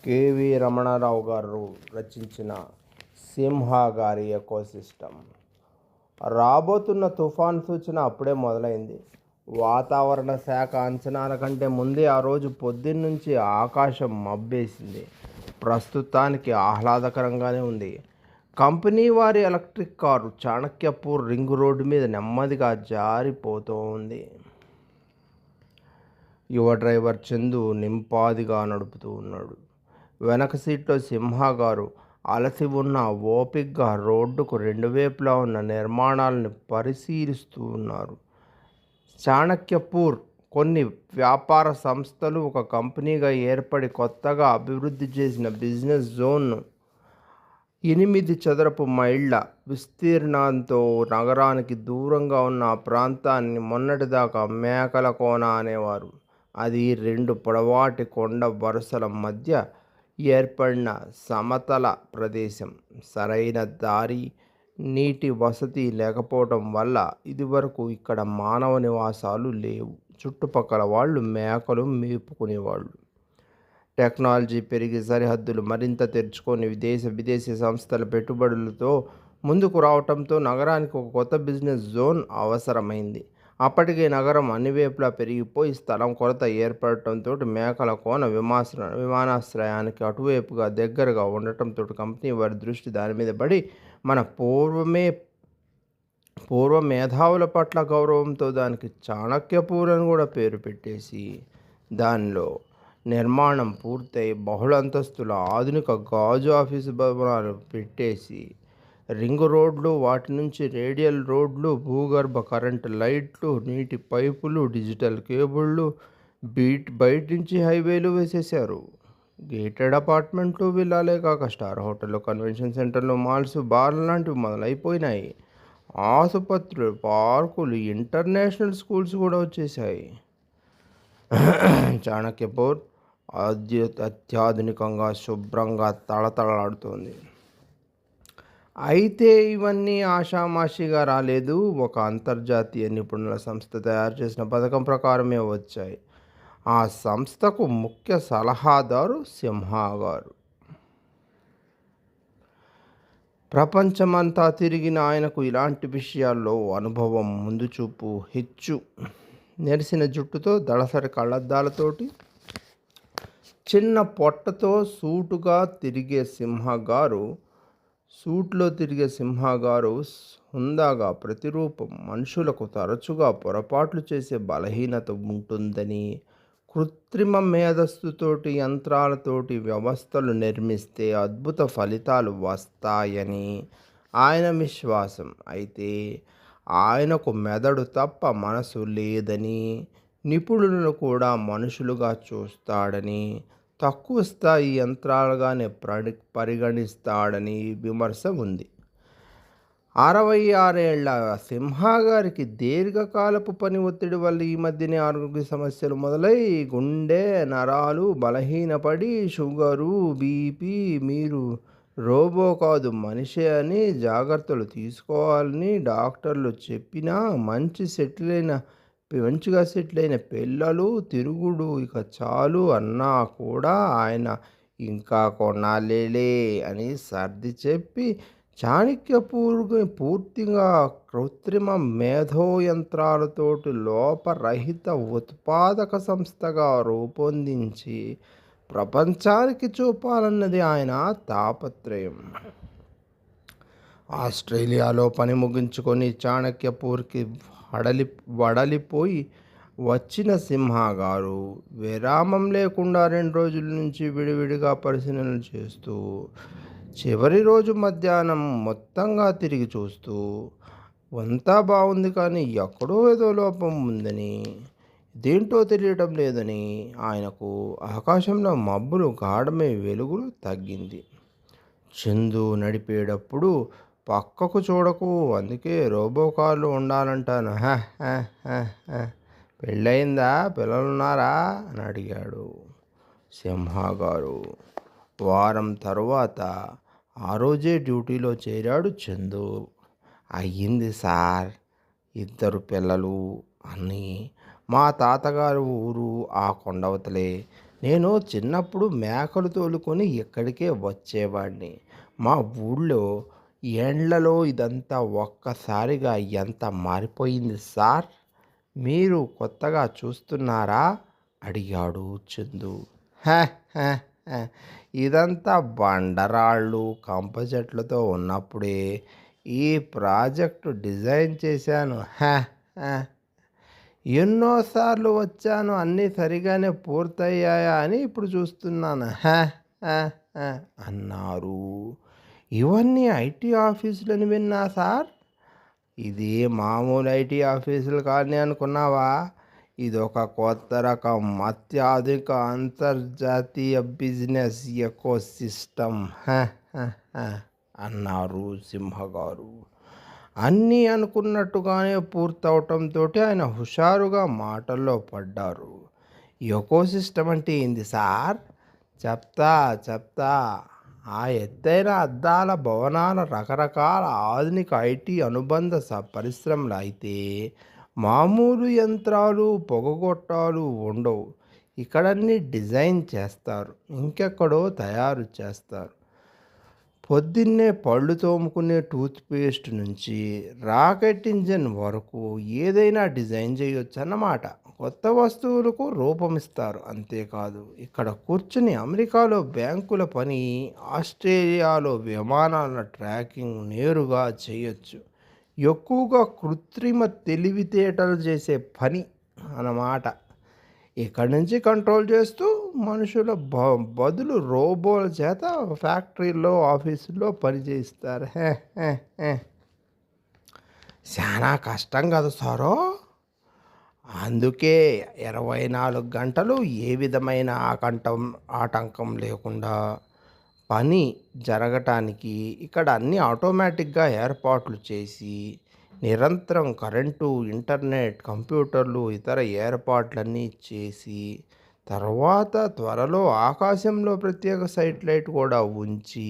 KV Ramanarao గారు రచించిన సింహ గారి ఎకోసిస్టమ్. రాబోతున్న తుఫాన్ సూచన అప్పుడే మొదలైంది. వాతావరణ శాఖ అంచనాల కంటే ముందే ఆ రోజు పొద్దున్నుంచి ఆకాశం మబ్బేసింది. ప్రస్తుతానికి ఆహ్లాదకరంగానే ఉంది. కంపెనీ వారి ఎలక్ట్రిక్ కారు చాణక్యపూర్ రింగ్ రోడ్డు మీద నెమ్మదిగా జారిపోతూ ఉంది. యువ డ్రైవర్ చందు నింపాదిగా నడుపుతూ ఉన్నాడు. వెనక సీట్లో సింహ గారు అలసి ఉన్న ఓపిగ్గా రోడ్డుకు రెండు వైపులా ఉన్న నిర్మాణాలను పరిశీలిస్తూ ఉన్నారు. చాణక్యపూర్ కొన్ని వ్యాపార సంస్థలు ఒక కంపెనీగా ఏర్పడి కొత్తగా అభివృద్ధి చేసిన బిజినెస్ జోన్ను 8 చదరపు మైళ్ళ విస్తీర్ణంతో నగరానికి దూరంగా ఉన్న ఆ ప్రాంతాన్ని మొన్నటిదాకా మేకల కోన అనేవారు. అది 2 పొడవాటి కొండ వరుసల మధ్య ఏర్పడిన సమతల ప్రదేశం. సరైన దారి, నీటి వసతి లేకపోవడం వల్ల ఇదివరకు ఇక్కడ మానవ నివాసాలు లేవు. చుట్టుపక్కల వాళ్ళు మేకలు మేపుకునేవాళ్ళు. టెక్నాలజీ పెరిగి సరిహద్దులు మరింత తెరుచుకొని విదేశీ సంస్థల పెట్టుబడులతో ముందుకు రావడంతో నగరానికి ఒక కొత్త బిజినెస్ జోన్ అవసరమైంది. అప్పటికే నగరం అన్ని వైపులా పెరిగిపోయి స్థలం కొరత ఏర్పడటంతో మేకల కోన విమానాశ్రయానికి అటువైపుగా దగ్గరగా ఉండటంతో కంపెనీ వారి దృష్టి దాని మీద పడి మన పూర్వ మేధావుల పట్ల గౌరవంతో దానికి చాణక్యపూర్ అని కూడా పేరు పెట్టేసి దానిలో నిర్మాణం పూర్తయి బహుళ అంతస్తుల ఆధునిక గాజు ఆఫీసు భవనాలు పెట్టేసి రింగ్ రోడ్లు, వాటి నుంచి రేడియల్ రోడ్లు, భూగర్భ కరెంటు లైట్లు, నీటి పైపులు, డిజిటల్ కేబుళ్ళు, బయట నుంచి హైవేలు వేసేశారు. గేటెడ్ అపార్ట్మెంట్లు, విల్లాలే కాక స్టార్ హోటళ్ళు, కన్వెన్షన్ సెంటర్లు, మాల్స్, బార్లు లాంటివి మొదలైపోయినాయి. ఆసుపత్రులు, పార్కులు, ఇంటర్నేషనల్ స్కూల్స్ కూడా వచ్చేసాయి. చాణక్యపూర్ అత్యాధునికంగా, శుభ్రంగా తళతళలాడుతోంది. అయితే ఇవన్నీ ఆషామాషిగా రాలేదు. ఒక అంతర్జాతీయ నిపుణుల సంస్థ తయారు చేసిన పథకం ప్రకారమే వచ్చాయి. ఆ సంస్థకు ముఖ్య సలహాదారు సింహ గారు. ప్రపంచమంతా తిరిగిన ఆయనకు ఇలాంటి విషయాల్లో అనుభవం, ముందుచూపు హెచ్చు. నెరిసిన జుట్టుతో, దళసరి కళ్ళద్దాలతోటి, చిన్న పొట్టతో సూట్లో తిరిగే సింహ గారు హుందాగా ప్రతిరూపం. మనుషులకు తరచుగా పొరపాట్లు చేసే బలహీనత ఉంటుందని, కృత్రిమ మేధస్సుతోటి, యంత్రాలతోటి వ్యవస్థలు నిర్మిస్తే అద్భుత ఫలితాలు వస్తాయని ఆయన విశ్వాసం. అయితే ఆయనకు మెదడు తప్ప మనసు లేదని, నిపుణులను కూడా మనుషులుగా చూస్తాడని, తక్కువ స్థాయి యంత్రాలుగానే పరిగణిస్తాడని విమర్శ ఉంది. 66 ఏళ్ల సింహ గారికి దీర్ఘకాలపు పని ఒత్తిడి వల్ల ఈ మధ్యనే ఆరోగ్య సమస్యలు మొదలై గుండె నరాలు బలహీనపడి షుగరు, బీపీ, మీరు రోబో కాదు మనిషే అని జాగ్రత్తలు తీసుకోవాలని డాక్టర్లు చెప్పినా మంచిగా సెటిల్ అయిన పిల్లలు, తిరుగుడు ఇక చాలు అన్నా కూడా ఆయన ఇంకా కొన్నాళ్ళేలే అని సర్ది చెప్పి చాణక్యపూర్కి పూర్తిగా కృత్రిమ మేధో యంత్రాలతోటి లోపరహిత ఉత్పాదక సంస్థగా రూపొందించి ప్రపంచానికి చూపాలన్నది ఆయన తాపత్రయం. ఆస్ట్రేలియాలో పని ముగించుకొని చాణక్యపూర్కి వడలిపోయి వచ్చిన సింహ గారు విరామం లేకుండా 2 రోజుల నుంచి విడివిడిగా పరిశీలనలు చేస్తూ, చివరి రోజు మధ్యాహ్నం మొత్తంగా తిరిగి చూస్తూ, అంతా బాగుంది కానీ ఎక్కడో ఏదో లోపం ఉందని, దేంటో తెలియటం లేదని ఆయనకు ఆకాశంలో మబ్బులు గాఢమై వెలుగులు తగ్గింది. చందు నడిపేటప్పుడు పక్కకు చూడకు, అందుకే రోబో కార్లు ఉండాలంటాను. పెళ్ళయిందా, పిల్లలున్నారా అని అడిగాడు సింహ గారు. వారం తరువాత ఆ రోజే డ్యూటీలో చేరాడు చందు. అయ్యింది సార్, 2 పిల్లలు అని. మా తాతగారు ఊరు ఆ కొండవతలే. నేను చిన్నప్పుడు మేకలు తోలుకొని ఇక్కడికే వచ్చేవాడిని. మా ఊళ్ళో ఏండ్లలో ఇదంతా ఒక్కసారిగా ఎంత మారిపోయింది సార్. మీరు కొత్తగా చూస్తున్నారా? అడిగాడు చందు. "హ, హ, హ. ఇదంతా బండరాళ్ళు, కంప చెట్లతో ఉన్నప్పుడే ఈ ప్రాజెక్టు డిజైన్ చేశాను. హ, హ. ఎన్నోసార్లు వచ్చాను, అన్నీ సరిగానే పూర్తయ్యాయా అని ఇప్పుడు చూస్తున్నాను. హ, హ, హ" అన్నారు. ఇవన్నీ ఐటీ ఆఫీసులని విన్నా సార్. ఇది మామూలు ఐటీ ఆఫీసులు కానీ అనుకున్నావా? ఇదొక కొత్త రకం అత్యాధునిక అంతర్జాతీయ బిజినెస్ ఎకోసిస్టమ్. హ, హ, హ అన్నారు సింహగారు. అన్నీ అనుకున్నట్టుగానే పూర్తవటంతోటి ఆయన హుషారుగా మాటల్లో పడ్డారు. ఎకోసిస్టమ్ అంటే ఏంది సార్? చెప్తా చెప్తా. ఆ ఎత్తైన అద్దాల భవనాల రకరకాల ఆధునిక ఐటీ అనుబంధ పరిశ్రమలు అయితే మామూలు యంత్రాలు, పొగగొట్టాలు ఉండవు. ఇక్కడన్నీ డిజైన్ చేస్తారు, ఇంకెక్కడో తయారు చేస్తారు. పొద్దున్నే పళ్ళు తోముకునే టూత్‌పేస్ట్ నుంచి రాకెట్ ఇంజిన్ వరకు ఏదైనా డిజైన్ చేయొచ్చన్నమాట. కొత్త వస్తువులకు రూపమిస్తారు. అంతేకాదు, ఇక్కడ కూర్చుని అమెరికాలో బ్యాంకుల పని, ఆస్ట్రేలియాలో విమానాల ట్రాకింగ్ నేరుగా చేయొచ్చు. ఎక్కువగా కృత్రిమ తెలివితేటలు చేసే పని అన్నమాట. ఇక్కడి నుంచి కంట్రోల్ చేస్తూ మనుషుల బదులు రోబోల చేత ఫ్యాక్టరీల్లో, ఆఫీసుల్లో పని చేయిస్తారు. హే, హే, హే. చాలా కష్టం కదా సారో. అందుకే 24 గంటలు ఏ విధమైన ఆటంకం లేకుండా పని జరగటానికి ఇక్కడ అన్నీ ఆటోమేటిక్గా ఏర్పాట్లు చేసి నిరంతరం కరెంటు, ఇంటర్నెట్, కంప్యూటర్లు, ఇతర ఏర్పాట్లన్నీ చేసి తర్వాత త్వరలో ఆకాశంలో ప్రత్యేక సైటిలైట్ కూడా ఉంచి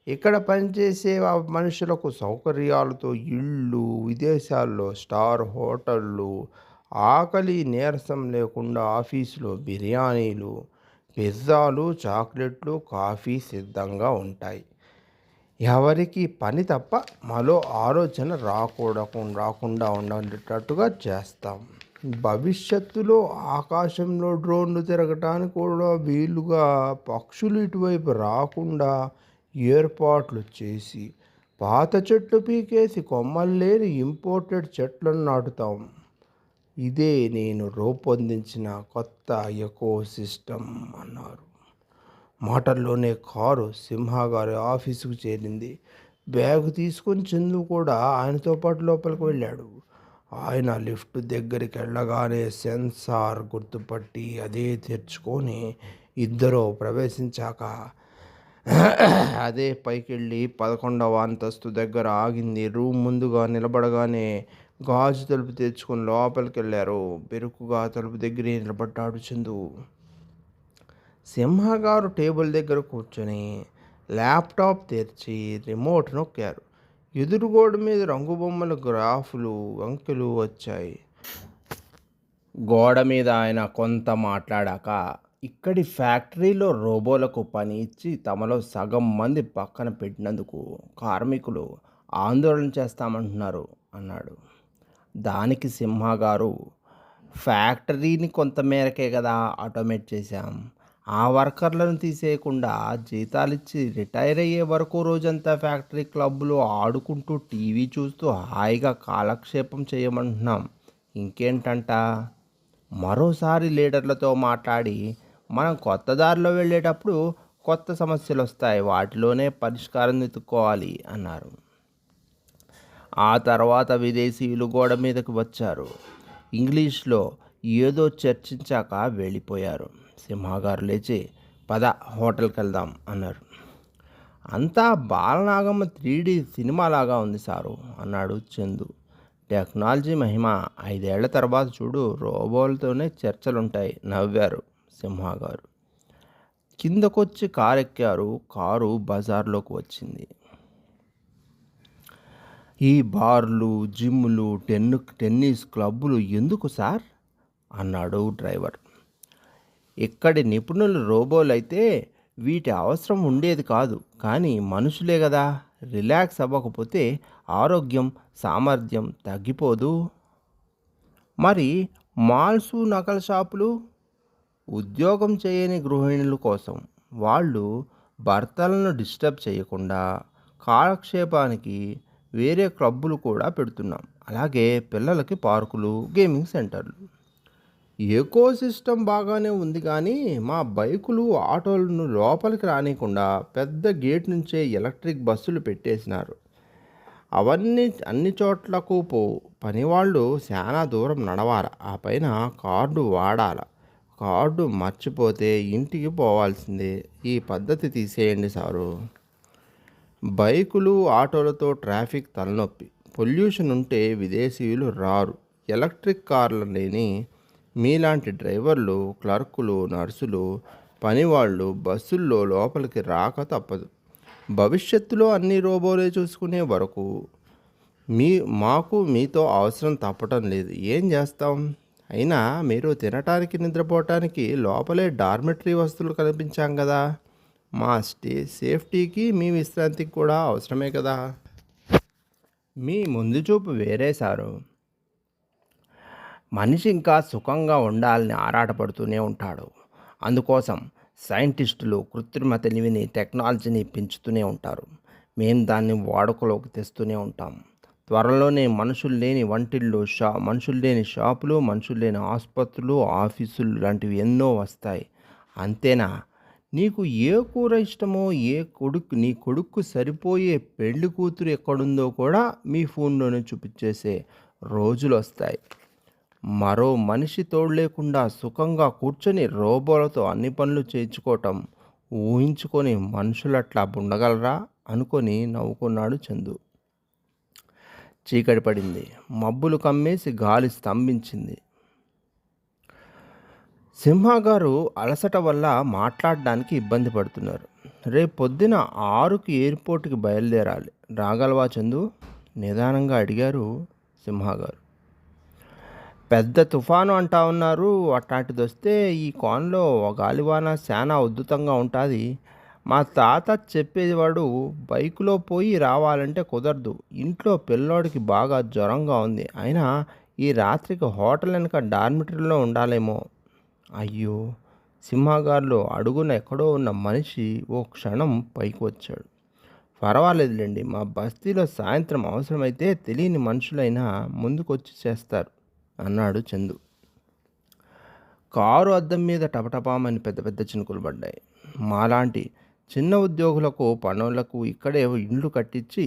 ఇక్కడ పనిచేసే మనుషులకు సౌకర్యాలతో ఇళ్ళు, విదేశాల్లో స్టార్ హోటళ్ళు, ఆకలి నీరసం లేకుండా ఆఫీసులో బిర్యానీలు, పిజ్జాలు, చాక్లెట్లు, కాఫీ సిద్ధంగా ఉంటాయి. ఎవరికి పని తప్ప మరో ఆలోచన రాకుండా ఉండేటట్టుగా చేస్తాం. భవిష్యత్తులో ఆకాశంలో డ్రోన్లు తిరగటానికి కూడా వీలుగా పక్షులు ఇటువైపు రాకుండా ఏర్పాట్లు చేసి పాత చెట్లు పీకేసి కొమ్మలు లేని ఇంపోర్టెడ్ చెట్లను నాటుతాం. ఇదే నేను రూపొందించిన కొత్త ఎకో సిస్టమ్ అన్నారు. మాటల్లోనే కారు సింహగారి ఆఫీసుకు చేరింది. బ్యాగు తీసుకొని చందు కూడా ఆయనతో పాటు లోపలికి వెళ్ళాడు. ఆయన లిఫ్ట్ దగ్గరికి వెళ్ళగానే సెన్సార్ గుర్తుపట్టి అదే తెరుచుకొని ఇద్దరు ప్రవేశించాక అదే పైకెళ్ళి 11వ అంతస్తు దగ్గర ఆగింది. రూమ్ ముందుగా నిలబడగానే గాజు తలుపు తెచ్చుకొని లోపలికి వెళ్ళారు. బెరుకుగా తలుపు దగ్గరే నిలబడ్డాడు చందు. సింహగారు టేబుల్ దగ్గర కూర్చొని ల్యాప్టాప్ తెరిచి రిమోట్ నొక్కారు. ఎదురుగోడ మీద రంగు బొమ్మల గ్రాఫులు, అంకెలు వచ్చాయి. గోడ మీద ఆయన కొంత మాట్లాడాక, ఇక్కడి ఫ్యాక్టరీలో రోబోలకు పని ఇచ్చి తమలో సగం మంది పక్కన పెట్టినందుకు కార్మికులు ఆందోళన చేస్తామంటున్నారు అన్నాడు. దానికి సింహగారు, ఫ్యాక్టరీని కొంతమేరకే కదా ఆటోమేట్ చేశాం. ఆ వర్కర్లను తీసేయకుండా జీతాలిచ్చి రిటైర్ అయ్యే వరకు రోజంతా ఫ్యాక్టరీ క్లబ్లో ఆడుకుంటూ టీవీ చూస్తూ హాయిగా కాలక్షేపం చేయమంటున్నాం. ఇంకేంటంట? మరోసారి లీడర్లతో మాట్లాడి మనం కొత్త దారిలో వెళ్ళేటప్పుడు కొత్త సమస్యలు వస్తాయి, వాటిలోనే పరిష్కారం వెతుక్కోవాలి అన్నారు. ఆ తర్వాత విదేశీయులు గోడ మీదకి వచ్చారు. ఇంగ్లీష్లో ఏదో చర్చించాక వెళ్ళిపోయారు. సింహగారు లేచి, పద హోటల్కి వెళ్దాం అన్నారు. అంతా బాలనాగమ్మ 3D సినిమాలాగా ఉంది సారు అన్నాడు చందు. టెక్నాలజీ మహిమ, 5 ఏళ్ల తర్వాత చూడు రోబోలతోనే చర్చలుంటాయి నవ్వారు సింహగారు. కిందకొచ్చి కారు ఎక్కారు. కారు బజార్లోకి వచ్చింది. ఈ బార్లు, జిమ్లు, టెన్నిస్ క్లబ్బులు ఎందుకు సార్ అన్నాడు డ్రైవర్. ఇక్కడి నిపుణులు రోబోలైతే వీటి అవసరం ఉండేది కాదు. కానీ మనుషులే గదా! రిలాక్స్ అవ్వకపోతే ఆరోగ్యం, సామర్థ్యం తగ్గిపోదూ? మరి మాల్సు, నకల షాపులు? ఉద్యోగం చేయని గృహిణుల కోసం. వాళ్ళు భర్తలను డిస్టర్బ్ చేయకుండా కాలక్షేపానికి వేరే క్లబ్బులు కూడా పెడుతున్నాం. అలాగే పిల్లలకి పార్కులు, గేమింగ్ సెంటర్లు. ఎకోసిస్టమ్ బాగానే ఉంది కానీ మా బైకులు, ఆటోలను లోపలికి రానీయకుండా పెద్ద గేట్ నుంచే ఎలక్ట్రిక్ బస్సులు పెట్టేసినారు. అవన్నీ అన్ని చోట్లకు పోవు. పనివాళ్ళు శానా దూరం నడవాల. ఆ పైన కార్డు వాడాల. కార్డు మర్చిపోతే ఇంటికి పోవాల్సిందే. ఈ పద్ధతి తీసేయండి సారు. బైకులు, ఆటోలతో ట్రాఫిక్ తలనొప్పి. పొల్యూషన్ ఉంటే విదేశీయులు రారు. ఎలక్ట్రిక్ కార్లు లేని మీలాంటి డ్రైవర్లు, క్లర్కులు, నర్సులు, పనివాళ్ళు బస్సుల్లో లోపలికి రాక తప్పదు. భవిష్యత్తులో అన్ని రోబోలే చూసుకునే వరకు మీ మాకు మీతో అవసరం తప్పటం లేదు. ఏం చేస్తాం? అయినా మీరు తినటానికి, నిద్రపోవటానికి లోపలే డార్మెటరీ వస్తువులు కనిపించాం కదా. మా సేఫ్టీకి, మీ విశ్రాంతికి కూడా అవసరమే కదా. మీ ముందు చూపు వేరే సారు. మనిషి ఇంకా సుఖంగా ఉండాలని ఆరాటపడుతూనే ఉంటాడు. అందుకోసం సైంటిస్టులు కృత్రిమ తెలివిని, టెక్నాలజీని పెంచుతూనే ఉంటారు. మేము దాన్ని వాడుకలోకి తెస్తూనే ఉంటాం. త్వరలోనే మనుషులు లేని వంటిళ్ళు, మనుషులు లేని షాపులు, మనుషులు లేని ఆసుపత్రులు, ఆఫీసులు లాంటివి ఎన్నో వస్తాయి. అంతేనా? నీకు ఏ కూర ఇష్టమో, నీ కొడుక్కు సరిపోయే పెళ్లి కూతురు ఎక్కడుందో కూడా మీ ఫోన్లోనే చూపించేసే రోజులు వస్తాయి. మరో మనిషి తోడు లేకుండా సుఖంగా కూర్చొని రోబోలతో అన్ని పనులు చేయించుకోవటం ఊహించుకొని మనుషులట్లా ఉండగలరా అనుకొని నవ్వుకున్నాడు చందు. చీకటి పడింది. మబ్బులు కమ్మేసి గాలి స్తంభించింది. సింహగారు అలసట వల్ల మాట్లాడడానికి ఇబ్బంది పడుతున్నారు. రేపు పొద్దున 6కి ఎయిర్పోర్ట్కి బయలుదేరాలి. రాగలవా చందు? నిదానంగా అడిగారు సింహగారు. పెద్ద తుఫాను అంటా ఉన్నారు. అట్లాంటిది వస్తే ఈ కోన్లో గాలివాన శానా ఉద్ధృతంగా ఉంటుంది. మా తాత చెప్పేవాడు, బైకులో పోయి రావాలంటే కుదరదు. ఇంట్లో పిల్లోడికి బాగా జ్వరంగా ఉంది. అయినా ఈ రాత్రికి హోటల్ వెనక డార్మిటరీలో ఉండాలేమో. అయ్యో! సింహగారిలో అడుగున ఎక్కడో ఉన్న మనిషి ఓ క్షణం పైకి వచ్చాడు. పర్వాలేదులేండి, మా బస్తీలో సాయంత్రం అవసరమైతే తెలియని మనుషులైనా ముందుకొచ్చి చేస్తారు అన్నాడు చందు. కారు అద్దం మీద టపటపామని పెద్ద పెద్ద చినుకులు పడ్డాయి. మాలాంటి చిన్న ఉద్యోగులకు, పనులకు ఇక్కడే ఇండ్లు కట్టించి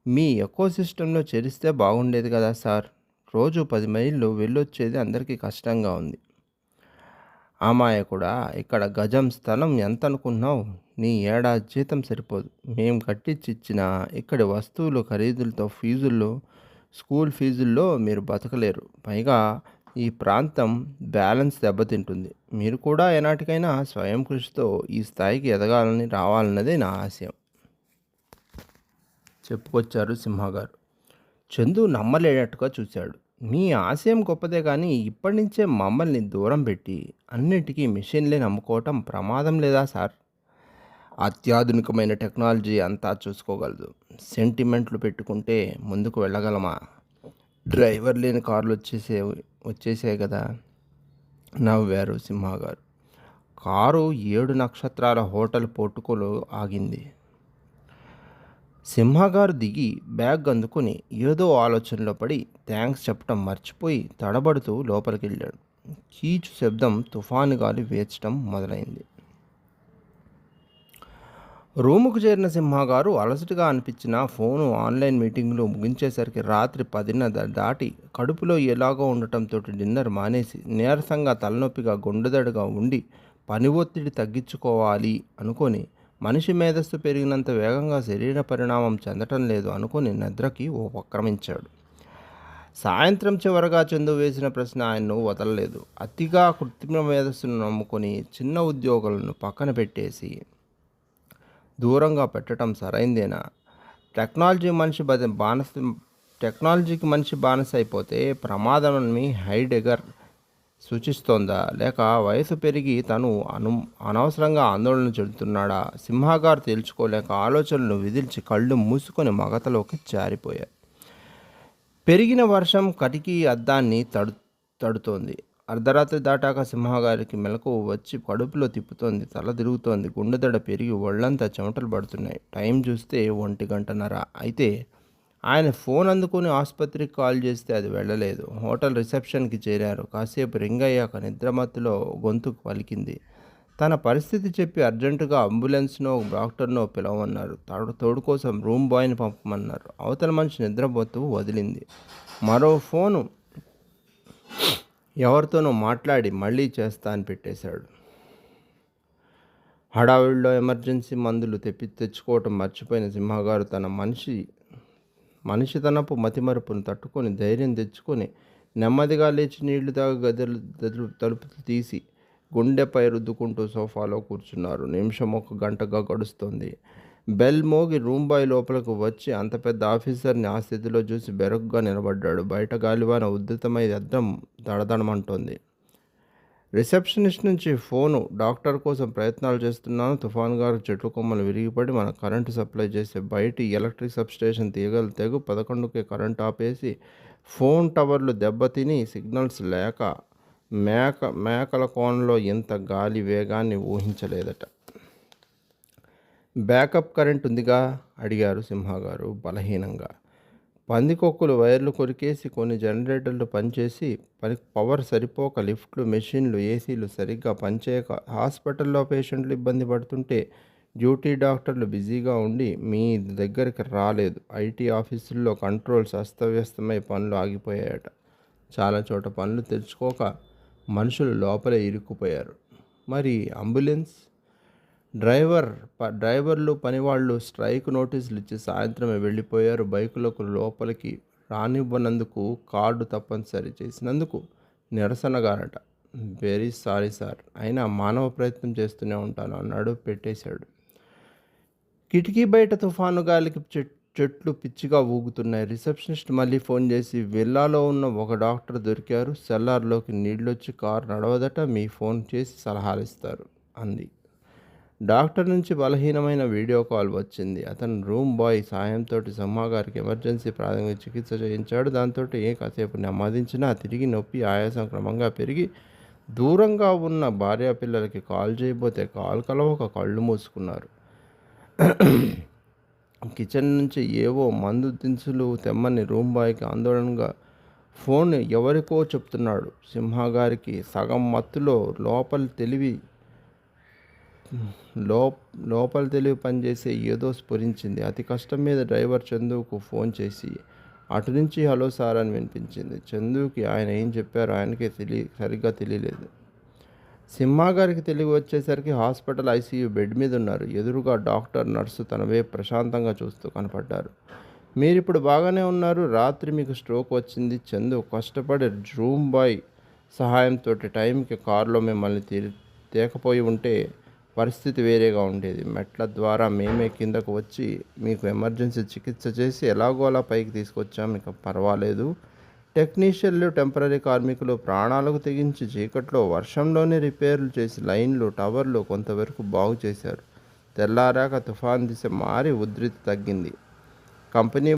మీ ఎకోసిస్టంలో చేరిస్తే బాగుండేది కదా సార్. రోజు 10 మైళ్ళు వెళ్ళొచ్చేది అందరికీ కష్టంగా ఉంది. అమాయకుడా, ఇక్కడ గజం స్థలం ఎంత అనుకున్నావు? నీ ఏడాది జీతం సరిపోదు. మేం కట్టించిన ఇక్కడి వస్తువులు ఖరీదులతో స్కూల్ ఫీజుల్లో మీరు బతకలేరు. పైగా ఈ ప్రాంతం బ్యాలెన్స్ దెబ్బతింటుంది. మీరు కూడా ఏనాటికైనా స్వయం కృషితో ఈ స్థాయికి ఎదగాలని, రావాలన్నదే నా ఆశయం చెప్పుకొచ్చారు సింహగారు. చందు నమ్మలేనట్టుగా చూశాడు. మీ ఆశయం గొప్పదే కానీ ఇప్పటి నుంచే మమ్మల్ని దూరం పెట్టి అన్నిటికీ మిషన్లే నమ్ముకోవటం ప్రమాదం లేదా సార్? అత్యాధునికమైన టెక్నాలజీ అంతా చూసుకోగలదు. సెంటిమెంట్లు పెట్టుకుంటే ముందుకు వెళ్ళగలమా? డ్రైవర్ లేని కార్లు వచ్చేసాయి కదా నవ్వారు సింహగారు. కారు 7 నక్షత్రాల హోటల్ పోర్టుకోలో ఆగింది. సింహగారు దిగి బ్యాగ్ అందుకుని ఏదో ఆలోచనలో పడి థ్యాంక్స్ చెప్పడం మర్చిపోయి తడబడుతూ లోపలికి వెళ్ళాడు. కీచు శబ్దం తుఫాను గాలి వేచడం మొదలైంది. రూముకు చేరిన సింహగారు అలసటగా అనిపించిన ఫోను, ఆన్లైన్ మీటింగ్లు ముగించేసరికి రాత్రి 10:30 దాటి కడుపులో ఎలాగో ఉండటంతో డిన్నర్ మానేసి నీరసంగా, తలనొప్పిగా, గుండెదడుగా ఉండి పని ఒత్తిడి తగ్గించుకోవాలి అనుకొని, మనిషి మేధస్సు పెరిగినంత వేగంగా శరీర పరిణామం చెందటం లేదు అనుకొని నిద్రకి ఉపక్రమించాడు. సాయంత్రం చివరగా చందు వేసిన ప్రశ్న ఆయన్ను వదలలేదు. అతిగా కృత్రిమ మేధస్సును నమ్ముకొని చిన్న ఉద్యోగులను పక్కన పెట్టేసి దూరంగా పెట్టడం సరైందేనా? టెక్నాలజీకి మనిషి బానిస అయిపోతే ప్రమాదమని హైడెగర్ సూచిస్తోందా? లేక వయసు పెరిగి తను అనవసరంగా ఆందోళన చెందుతున్నాడా? సింహగారు తేల్చుకోలేక ఆలోచనలు విదిల్చి కళ్ళు మూసుకొని మగతలోకి జారిపోయారు. పెరిగిన వర్షం కటికీ అద్దాన్ని తడుతోంది. అర్ధరాత్రి దాటాక సింహగారికి మెలకువ వచ్చి కడుపులో తిప్పుతోంది. తల తిరుగుతోంది. గుండెదడ పెరిగి ఒళ్ళంతా చెమటలు పడుతున్నాయి. టైం చూస్తే 1:30. అయితే ఆయన ఫోన్ అందుకుని ఆసుపత్రికి కాల్ చేస్తే అది వెళ్ళలేదు. హోటల్ రిసెప్షన్కి చేరారు. కాసేపు రింగ్ అయ్యాక నిద్రమత్తులో గొంతు పలికింది. తన పరిస్థితి చెప్పి అర్జెంటుగా అంబులెన్స్నో డాక్టర్నో పిలవమన్నారు. తోడు కోసం రూమ్ బాయ్ని పంపమన్నారు. అవతల మనిషి నిద్రపోతూ వదిలింది. మరో ఫోను ఎవరితోనో మాట్లాడి మళ్ళీ చేస్తా అని పెట్టేశాడు. హడావిడిలో ఎమర్జెన్సీ మందులు తెచ్చుకోవటం మర్చిపోయిన సింహగారు తన మనిషితనపు మతిమరుపును తట్టుకొని ధైర్యం తెచ్చుకొని నెమ్మదిగా లేచి నీళ్లు తాగి తలుపులు తీసి గుండెపై రుద్దుకుంటూ సోఫాలో కూర్చున్నారు. నిమిషం 1 గంటగా గడుస్తోంది. బెల్ మోగి రూమ్ బాయ్ లోపలికి వచ్చి అంత పెద్ద ఆఫీసర్ని ఆ స్థితిలో చూసి బెరుగ్గా నిలబడ్డాడు. బయట గాలివాన ఉద్ధృతమై అద్దం దడదడమంటోంది. రిసెప్షనిస్ట్ నుంచి ఫోను. డాక్టర్ కోసం ప్రయత్నాలు చేస్తున్నాను. తుఫాన్ గారు చెట్లు కొమ్మలు విరిగిపడి మన కరెంటు సప్లై చేసే బయటి ఎలక్ట్రిక్ సబ్స్టేషన్ తీగలు తెగు 11కే కరెంటు ఆపేసి ఫోన్ టవర్లు దెబ్బతిని సిగ్నల్స్ లేక మేకల కోణంలో ఇంత గాలి వేగాన్ని ఊహించలేదట. బ్యాకప్ కరెంట్ ఉందిగా అడిగారు సింహగారు బలహీనంగా. పందికొక్కులు వైర్లు కొరికేసి కొన్ని జనరేటర్లు పనిచేసి పవర్ సరిపోక లిఫ్ట్లు మెషిన్లు ఏసీలు సరిగ్గా పనిచేయక హాస్పిటల్లో పేషెంట్లు ఇబ్బంది పడుతుంటే డ్యూటీ డాక్టర్లు బిజీగా ఉండి మీ దగ్గరికి రాలేదు. ఐటీ ఆఫీసుల్లో కంట్రోల్స్ అస్తవ్యస్తమై పనులు ఆగిపోయాయట. చాలా చోట పనులు తెరుచుకోక మనుషులు లోపలే ఇరుక్కుపోయారు. మరి అంబులెన్స్ డ్రైవర్లు పనివాళ్ళు స్ట్రైక్ నోటీసులు ఇచ్చి సాయంత్రమే వెళ్ళిపోయారు. బైకులకు లోపలికి రానివ్వనందుకు కార్డు తప్పనిసరి చేసినందుకు నిరసనగారట. వెరీ సారీ సార్, అయినా మానవ ప్రయత్నం చేస్తూనే ఉంటాను అన్నాడు. పెట్టేశాడు. కిటికీ బయట తుఫాను గాలికి చెట్లు పిచ్చిగా ఊగుతున్నాయి. రిసెప్షనిస్ట్ మళ్ళీ ఫోన్ చేసి విల్లాలో ఉన్న ఒక డాక్టర్ దొరికారు. సెల్లార్లోకి నీళ్ళొచ్చి కారు నడవదట. మీ ఫోన్ చేసి సలహాలు ఇస్తారు అంది. డాక్టర్ నుంచి బలహీనమైన వీడియో కాల్ వచ్చింది. అతను రూమ్ బాయ్ సాయంతో సింహగారికి ఎమర్జెన్సీ ప్రాథమిక చికిత్స చేయించాడు. దాంతో కాసేపు నెమ్మదించినా తిరిగి నొప్పి ఆయాసం క్రమంగా పెరిగి దూరంగా ఉన్న భార్యాపిల్లలకి కాల్ చేయబోతే కాల్ కలవక కళ్ళు మూసుకున్నారు. కిచెన్ నుంచి ఏవో మందు దినుసులు తెమ్మని రూమ్ బాయ్కి ఆందోళనగా ఫోన్ ఎవరికో చెప్తున్నాడు. సింహగారికి సగం మత్తులో లోపల తెలివి పనిచేసే ఏదో స్ఫురించింది. అతి కష్టం మీద డ్రైవర్ చందుకు ఫోన్ చేసి అటు నుంచి హలో సార్ అని వినిపించింది. చందుకి ఆయన ఏం చెప్పారో ఆయనకే సరిగ్గా తెలియలేదు. సింహగారికి తెలివి వచ్చేసరికి హాస్పిటల్ ఐసీయూ బెడ్ మీద ఉన్నారు. ఎదురుగా డాక్టర్ నర్సు తన వైపు ప్రశాంతంగా చూస్తూ కనపడ్డారు. మీరిప్పుడు బాగానే ఉన్నారు. రాత్రి మీకు స్ట్రోక్ వచ్చింది. చందు కష్టపడి రూమ్ బాయ్ సహాయంతో టైంకి కారులో మిమ్మల్ని తేకపోయి ఉంటే పరిస్థితి వేరేగా ఉండేది. మెట్ల ద్వారా మేమే కిందకు వచ్చి మీకు ఎమర్జెన్సీ చికిత్స చేసి ఎలాగోలా పైకి తీసుకొచ్చాం. ఇక పర్వాలేదు. టెక్నీషియన్లు టెంపరీ కార్మికులు ప్రాణాలకు తెగించి చీకట్లో వర్షంలోనే రిపేర్లు చేసి లైన్లు టవర్లు కొంతవరకు బాగు చేశారు. తెల్లారాక తుఫాన్ దిశ మారి ఉధృతి తగ్గింది. కంపెనీ